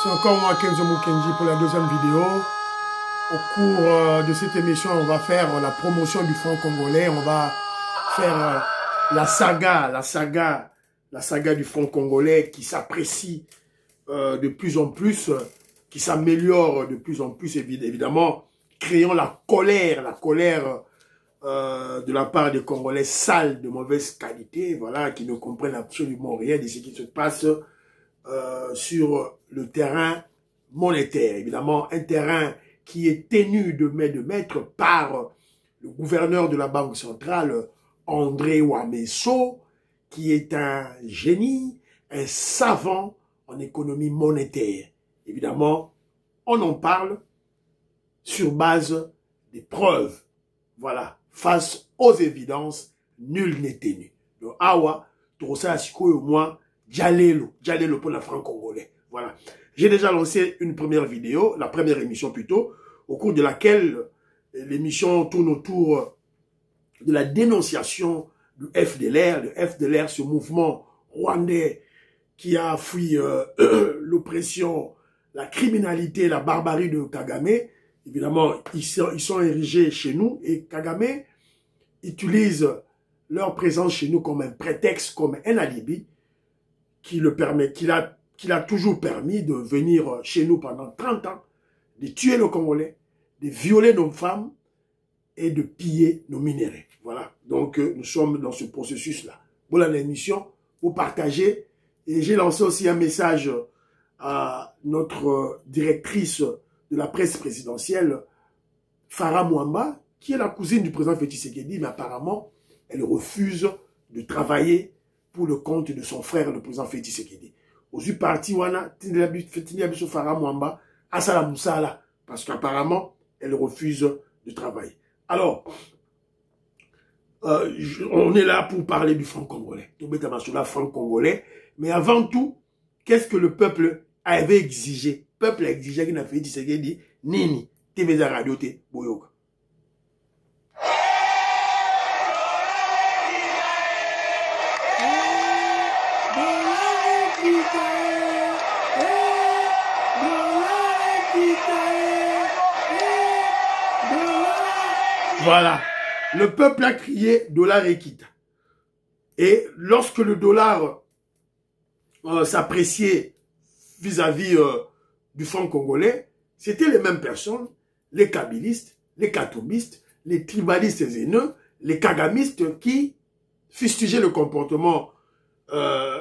C'est encore moi, Kenzo Mukenji, pour la deuxième vidéo. Au cours de cette émission, on va faire la promotion du franc congolais. On va faire la saga du franc congolais qui s'apprécie de plus en plus, qui s'améliore de plus en plus, évidemment, créant la colère de la part des Congolais sales, de mauvaise qualité, voilà, qui ne comprennent absolument rien de ce qui se passe sur le terrain monétaire. Évidemment, un terrain qui est tenu de maître par le gouverneur de la Banque centrale, André Ouamesso, qui est un génie, un savant en économie monétaire. Évidemment, on en parle sur base des preuves. Voilà, face aux évidences, nul n'est tenu. Donc, awa, tosa asiko au moins, Djalelo pour la franc congolais. Voilà. J'ai déjà lancé une première vidéo, la première émission plutôt, au cours de laquelle l'émission tourne autour de la dénonciation du FDLR, ce mouvement rwandais qui a fui l'oppression, la criminalité, la barbarie de Kagame. Évidemment, ils sont érigés chez nous et Kagame utilise leur présence chez nous comme un prétexte, comme un alibi qui le permet, qu'il a toujours permis de venir chez nous pendant 30 ans, de tuer nos Congolais, de violer nos femmes et de piller nos minéraux. Voilà. Donc, nous sommes dans ce processus-là. Voilà l'émission, vous partagez. Et j'ai lancé aussi un message à notre directrice de la presse présidentielle, Farah Mwamba, qui est la cousine du président Félix Tshisekedi, mais apparemment, elle refuse de travailler pour le compte de son frère, le président Félix Tshisekedi. Aujourd'hui, parti, wana, Farah Mwamba, Asala Moussala, parce qu'apparemment, elle refuse de travailler. Alors, on est là pour parler du franc congolais. Franc congolais. Mais avant tout, qu'est-ce que le peuple avait exigé? Le peuple a exigé qu'il n'a fait Tshisekedi, Nini, TV Radio, Boyoka. Voilà. Le peuple a crié dollar Equita. Et lorsque le dollar s'appréciait vis-à-vis du franc congolais, c'était les mêmes personnes, les kabylistes, les katombistes, les tribalistes haineux, les kagamistes qui fustigeaient le comportement,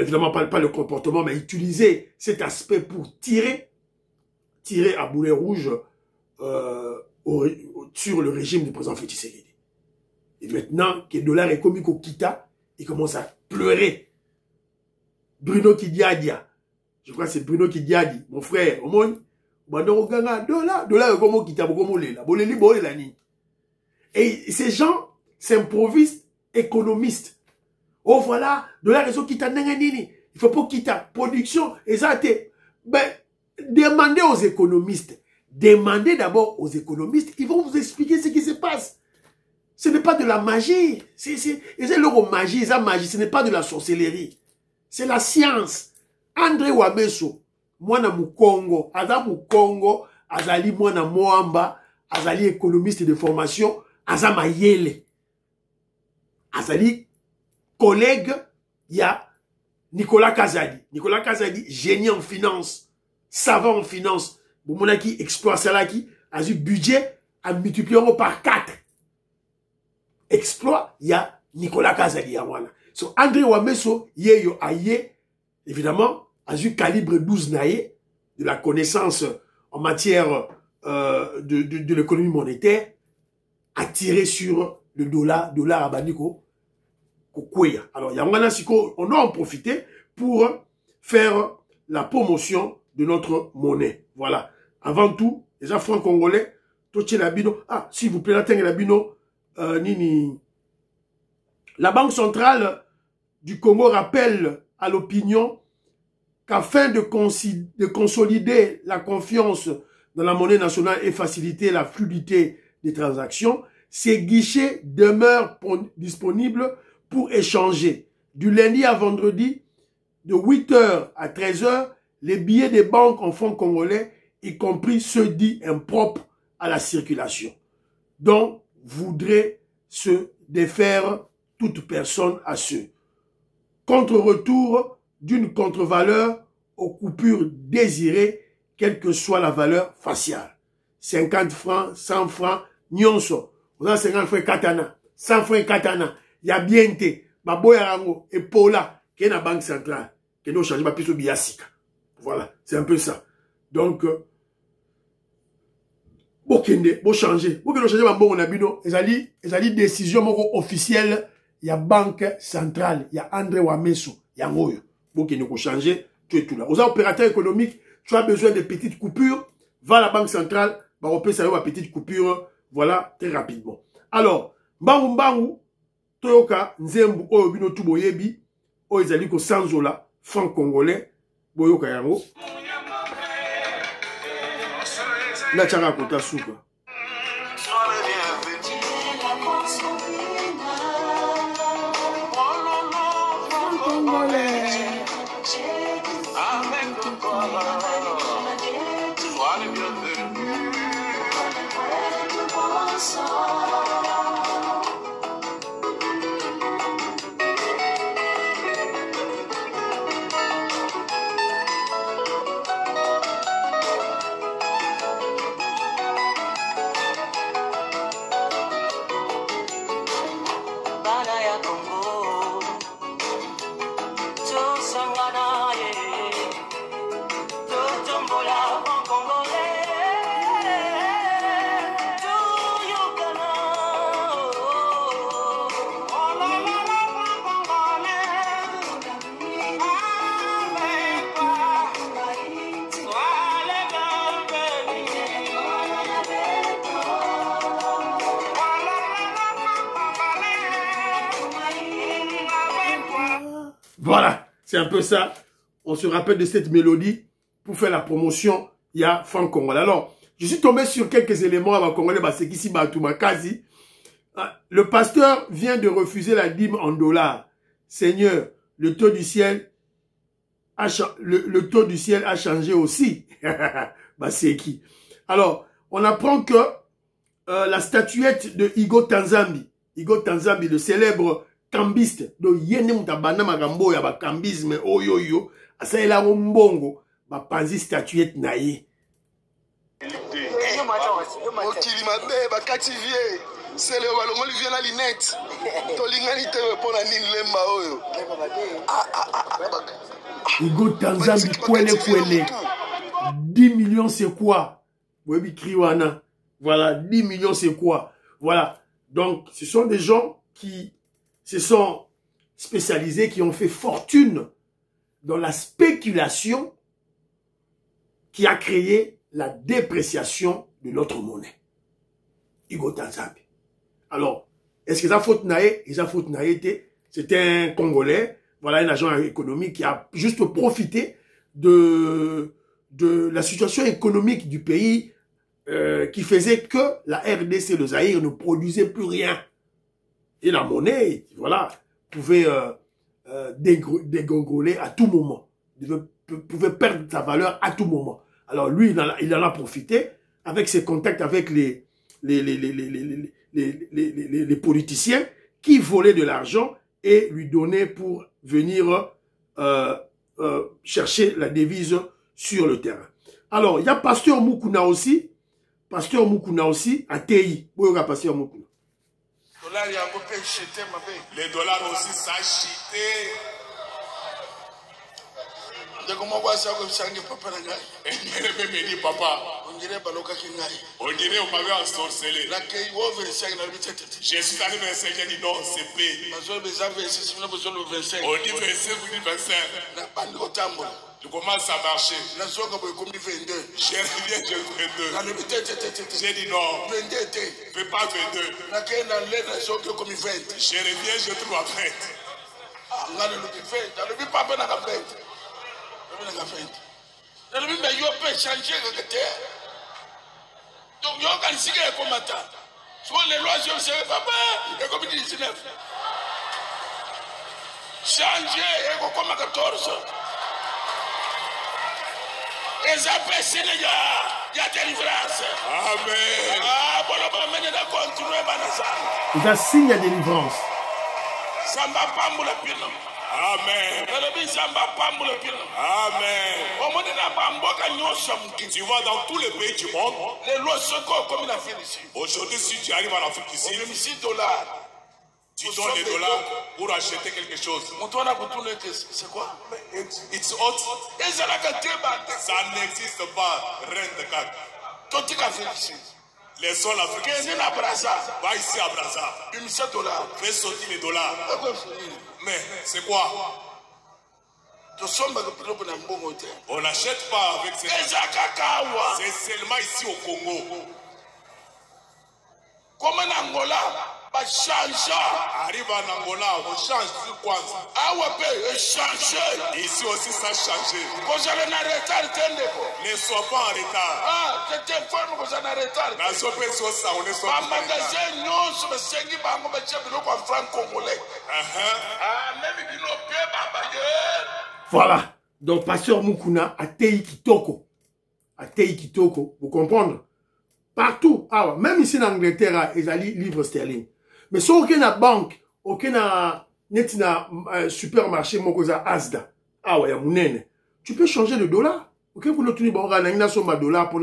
évidemment pas le comportement, mais utilisaient cet aspect pour tirer à boulet rouge sur le régime du président Félix Tshisekedi. Et maintenant que le dollar est comme Kita, il commence à pleurer. Bruno Kidiadia, je crois que c'est Bruno Kidiadi, mon frère, au monde, dollar est comme Kita, et ces gens s'improvisent économistes. Oh voilà, dollar est Kita, il faut pas Kita, production, et ça, ben, demandez aux économistes. Demandez d'abord aux économistes, ils vont vous expliquer ce qui se passe. Ce n'est pas de la magie. C'est leur magie, ce n'est pas de la sorcellerie. C'est la science. André Ouamesso, mwana Mukongo, azali mwana Moamba, azali économiste de formation, azama yele. Azali collègue, il y a Nicolas Kazadi. Nicolas Kazadi, génie en finance, savant en finance. Bomonaki exploit cela qui a eu budget à multiplier par 4. Exploit, il y a Nicolas Kazadi. So, André Ouamesso, yeyo aye, évidemment, a eu calibre 12 naïe, de la connaissance en matière de l'économie monétaire, a tiré sur le dollar abaniko, Koukouya. Alors, il y a on a en profité pour faire la promotion de notre monnaie. Voilà. Avant tout, les francs congolais, s'il vous plaît, Nini. La Banque centrale du Congo rappelle à l'opinion qu'afin de consolider la confiance dans la monnaie nationale et faciliter la fluidité des transactions, ces guichets demeurent disponibles pour échanger du lundi à vendredi de 8h à 13h les billets des banques en fonds congolais, y compris ceux dits impropres à la circulation, dont voudrait se défaire toute personne à ceux. Contre-retour d'une contre-valeur aux coupures désirées, quelle que soit la valeur faciale. 50 francs, 100 francs, nyonso. Vous avez 50 francs katana, 100 francs katana. Il y a bien été. Ma boyarango et Paula, qui est dans la banque centrale, qui nous change ma pièce au biasika. Voilà, c'est un peu ça. Donc, bon kende, bon changer. Bon changer ma bon abino. Ezali décision officielle. Il y a banque centrale, il y a André Wameso, il y a Ngoyo. Bon kende ko changer, tu es tout là. Aux opérateurs économiques, tu as besoin de petites coupures, va à la banque centrale, bah on peut savoir ma petite coupure, voilà, très rapidement. Alors, mbangu, toyoka, nzembu, oyo bino tuboyebi, oyo ezali ko sanzola, franc congolais, boyoka yango. La tchara kota souka. Voilà, c'est un peu ça. On se rappelle de cette mélodie pour faire la promotion. Il y a franc congolais. Alors, je suis tombé sur quelques éléments à congolais. Le pasteur vient de refuser la dîme en dollars. Seigneur, le taux du ciel a changé aussi. C'est qui? Alors, on apprend que la statuette de Igo Tanzambi, le célèbre cambiste, de yene mutabana magambo ya ba cambisme oyoyo, asaela mbongo, ba panzi statuette naye. Okili mabe ba kativier, c'est le walongoli vient la linette. Tolingani te pona nini lemba oyo. Igo Tanzambi kwele. 10 millions c'est quoi? Webi kriwana. Voilà, 10 millions c'est quoi? Voilà. Donc, ce sont des gens qui se sont spécialisés, qui ont fait fortune dans la spéculation qui a créé la dépréciation de notre monnaie. Igo Tanzambi. Alors, est-ce que ça faute naïe? C'était un Congolais, voilà, un agent économique qui a juste profité de la situation économique du pays qui faisait que la RDC, le Zaïre, ne produisait plus rien. Et la monnaie, voilà, pouvait dégongoler à tout moment. Pouvait perdre sa valeur à tout moment. Alors lui, il en a profité avec ses contacts avec les politiciens qui volaient de l'argent et lui donnaient pour venir chercher la devise sur le terrain. Alors, il y a Pasteur Mukuna aussi, à TI. Pasteur Mukuna. Les dollars aussi s'achetaient. De comment voir ça comme ça, papa n'a papa. On dirait Baloka Kingai. On dirait on m'avait ensorcelé. Je suis allé 25, j'ai dit non, c'est P. On dit 25, vous dites 25. Tu commences à marcher. J'ai rien, j'ai 22. J'ai dit non. Fais pas 22. Je reviens, je trouve à 20. Donc, il y a un signe comme ça. Soit les lois, je sais pas, et comme 19. Changer, et comme 14. eza pesine ya délivrance. Amen. Ah, bon, on va mener à continuer, banazana. C'est un signe de délivrance. Samba pambula pino. Amen. Amen. Tu vas dans tous les pays du monde. Aujourd'hui, si tu arrives en Afrique ici, tu donnes les dollars pour acheter quelque chose. C'est quoi? It's hot. Ça n'existe pas. Reine de CAC. Les sols africains. Va ici à Brazza. Fais sortir les dollars. Mais c'est quoi? On n'achète pas avec ces dollars. C'est seulement ici au Congo. Comme en Angola, arrive en Angola, on change sur quoi? Ici aussi ça a changé. Ne sois pas en retard. Voilà. Donc, Pasteur Mukuna, à Tei Kitoko. À Tei Kitoko, vous comprenez? Partout. Ah, même ici en Angleterre, ils ont livre sterling. Mais si aucune banque, aucune supermarché, mokoza Asda, ah ouais, mounene, tu peux changer de dollar. Ok, pour le tenir, bon, dollar pour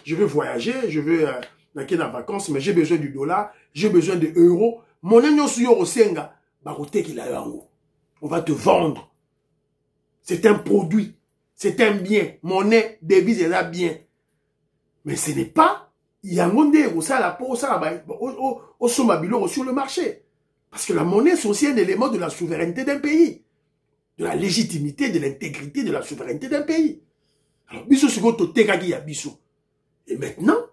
je veux voyager, je veux en vacances, mais j'ai besoin du dollar, j'ai besoin de euros. Mon agneau sur au senga, baroté qu'il a eu. On va te vendre. C'est un produit, c'est un bien. Monnaie, devise est là bien. Mais ce n'est pas. Il y a un monde où ça la peau, ça au somabilo sur le marché. Parce que la monnaie, c'est aussi un élément de la souveraineté d'un pays. De la légitimité, de l'intégrité, de la souveraineté d'un pays. Alors, biso sugoto tekagi ya biso. Et maintenant,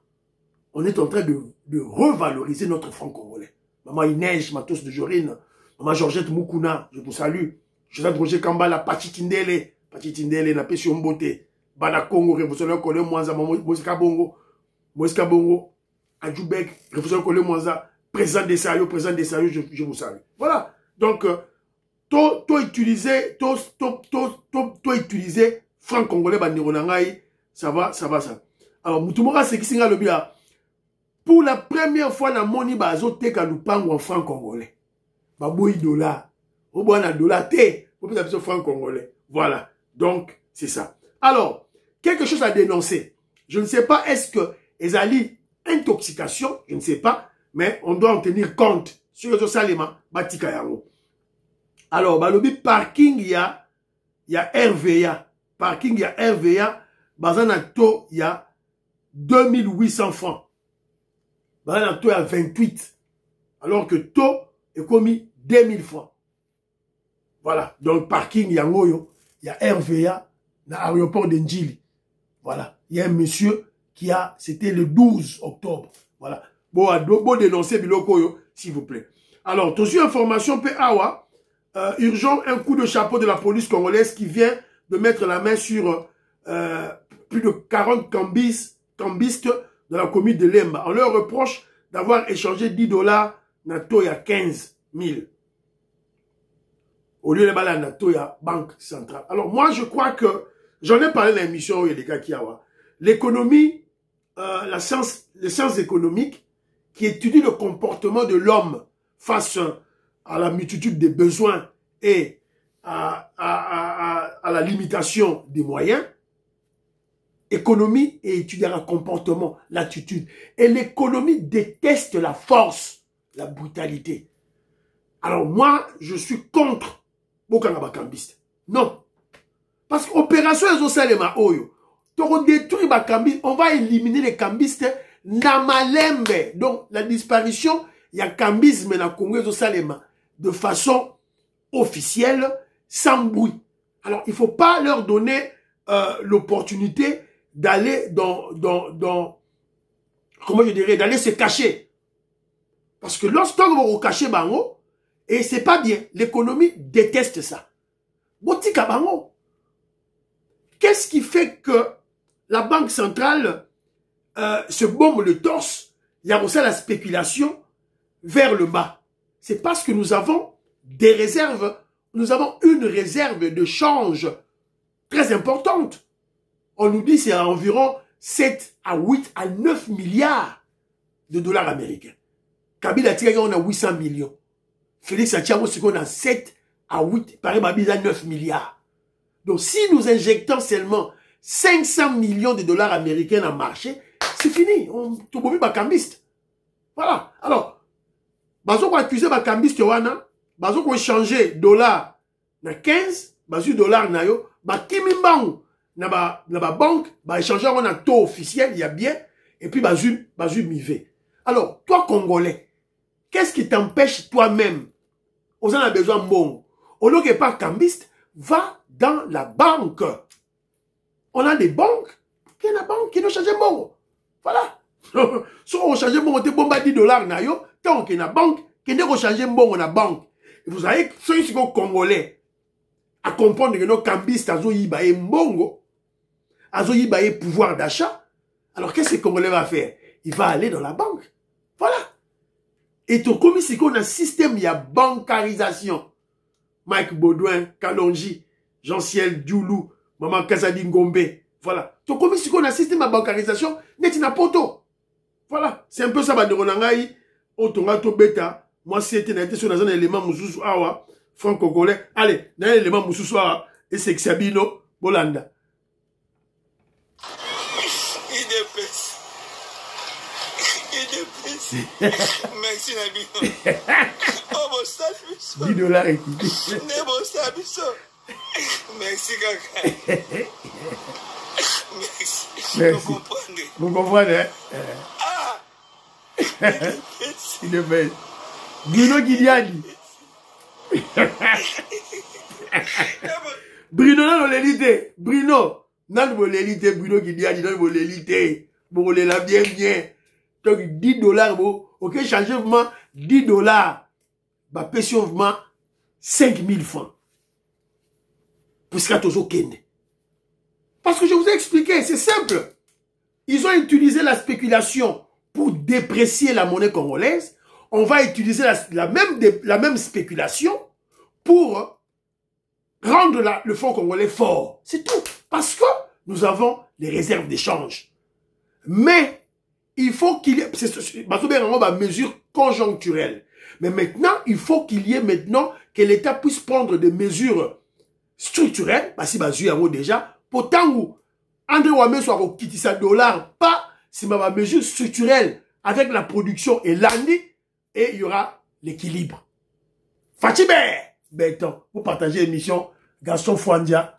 on est en train de revaloriser notre franc congolais. Maman Inège, Matos de Jorine, Maman Georgette Mukuna, je vous salue. Joseph Roger Kambala, Pachitindele, na Pessi Mbote, Bana Congo, révolutionnaire Kole Mwanza, Moïska Bongo, Adjoubek, révolutionnaire Kole Mwanza, président des Sayo, je vous salue. Voilà. Donc, toi utiliser franc congolais, Bandironangaï, ça va. Alors, Moutoumora, c'est qui singa le bia. Pour la première fois, na moni bazo teka lupango en franc congolais. Baboui dollar. Au bon dollar T, vous pouvez appeler franc congolais. Voilà. Donc, c'est ça. Alors, quelque chose à dénoncer. Je ne sais pas, est-ce que Ezali intoxication, je ne sais pas, mais on doit en tenir compte sur le salima batika yango. Alors, balobi parking il y a RVA. Parking il y a RVA, bazana to il y a 2800 francs. Bazana to il y a 28. Alors que to est commis 2000 francs. Voilà. Donc, parking, il y a RVA, dans l'aéroport de Njili. Voilà. Il y a un monsieur qui a, c'était le 12 octobre. Voilà. Bon dénoncer Biloko, s'il vous plaît. Alors, tu as une information, Awa, urgent, un coup de chapeau de la police congolaise qui vient de mettre la main sur plus de 40 cambistes de la commune de Lemba. On leur reproche d'avoir échangé 10 $, nato, il y a 15 000. Au lieu de la Natoya Banque Centrale. Alors moi, je crois que, j'en ai parlé dans l'émission, les gars qui a l'économie, les sciences économiques qui étudient le comportement de l'homme face à la multitude des besoins et à la limitation des moyens. Économie et étudier le comportement, l'attitude. Et l'économie déteste la force, la brutalité. Alors moi, je suis contre non. Parce que l'opération on va éliminer les cambistes namalembe. Donc la disparition, il y a cambisme dans le Congo de façon officielle, sans bruit. Alors il ne faut pas leur donner l'opportunité d'aller comment je dirais, d'aller se cacher. Parce que lorsqu'on va vous cacher bango, et c'est pas bien. L'économie déteste ça. Botika bango. Qu'est-ce qui fait que la Banque centrale se bombe le torse? Il y a aussi la spéculation vers le bas. C'est parce que nous avons des réserves. Nous avons une réserve de change très importante. On nous dit que c'est environ 7 à 8 à 9 milliards de dollars américains. Kabila Tika, on a 800 millions. Félix Atiamo, c'est qu'on a 7 à 8, pareil, Babisa 9 milliards. Donc, si nous injectons seulement 500 millions de dollars américains dans le marché, c'est fini. On tout le monde cambiste. Voilà. Alors, bazo qu'on accuse ba cambiste wana, bazo qu'on changer dollar na 15, bazo dollar na yo, ba kimimbangu na ba banque, ba échanger on a taux officiel, il y a bien, et puis bazo mivé. Alors, toi Congolais, qu'est-ce qui t'empêche toi-même? On en a besoin bon. Au lieu que pas cambiste, va dans la banque. On a des banques, qui ont la banque qui nous change bon. Voilà. Si on change bon, on te bombe à 10 dollars na yo, tant qu'il y a une banque, qui ne change bon la banque. Et vous savez, ceux qui sont congolais, à comprendre que nos cambistes, azo yibaye mbongo, azo yibaye pouvoir d'achat. Alors qu'est-ce que le Congolais va faire? Il va aller dans la banque. Voilà. Et tout comme si on a un système, il y a bancarisation. Mike Baudouin, Kalonji, Jean-Ciel Dioulou, Maman Kazadi Ngombe. Voilà. Tout comme si on a un système de bancarisation, n'est pas poto. Voilà. C'est un peu ça, de Ronangaï, Otongato Beta. Moi, c'était un élément Moussous Awa, franco-congolais. Allez, un élément Moussous Awa, et c'est Xabino, Bolanda. Merci Nabino. Oh mon sabiso. 10 dollars écoutez. Ne mon sabiso. Merci Kaka. Merci. Vous comprenez, hein? Ah. Il est belle. Bruno Guiliani. Bruno non l'élite. Bruno non l'élite. Bruno Guiliani non l'élite. Pour les la bien. Donc 10 dollars, ok, changement 10 dollars, bah, pétionnellement 5000 francs. Puisqu'à toujours Kende. Parce que je vous ai expliqué, c'est simple. Ils ont utilisé la spéculation pour déprécier la monnaie congolaise. On va utiliser la même spéculation pour rendre le fonds congolais fort. C'est tout. Parce que nous avons les réserves d'échange. Mais il faut qu'il y ait, c'est mesure conjoncturelle. Mais maintenant, il faut qu'il y ait maintenant que l'État puisse prendre des mesures structurelles, parce qu'il y a déjà, pour tant que André Ouamé soit au kitisa dollar, pas si ma mesure structurelle avec la production et l'année, et il y aura l'équilibre. Fatibé, Béton, vous partagez l'émission Gaston Fouandia.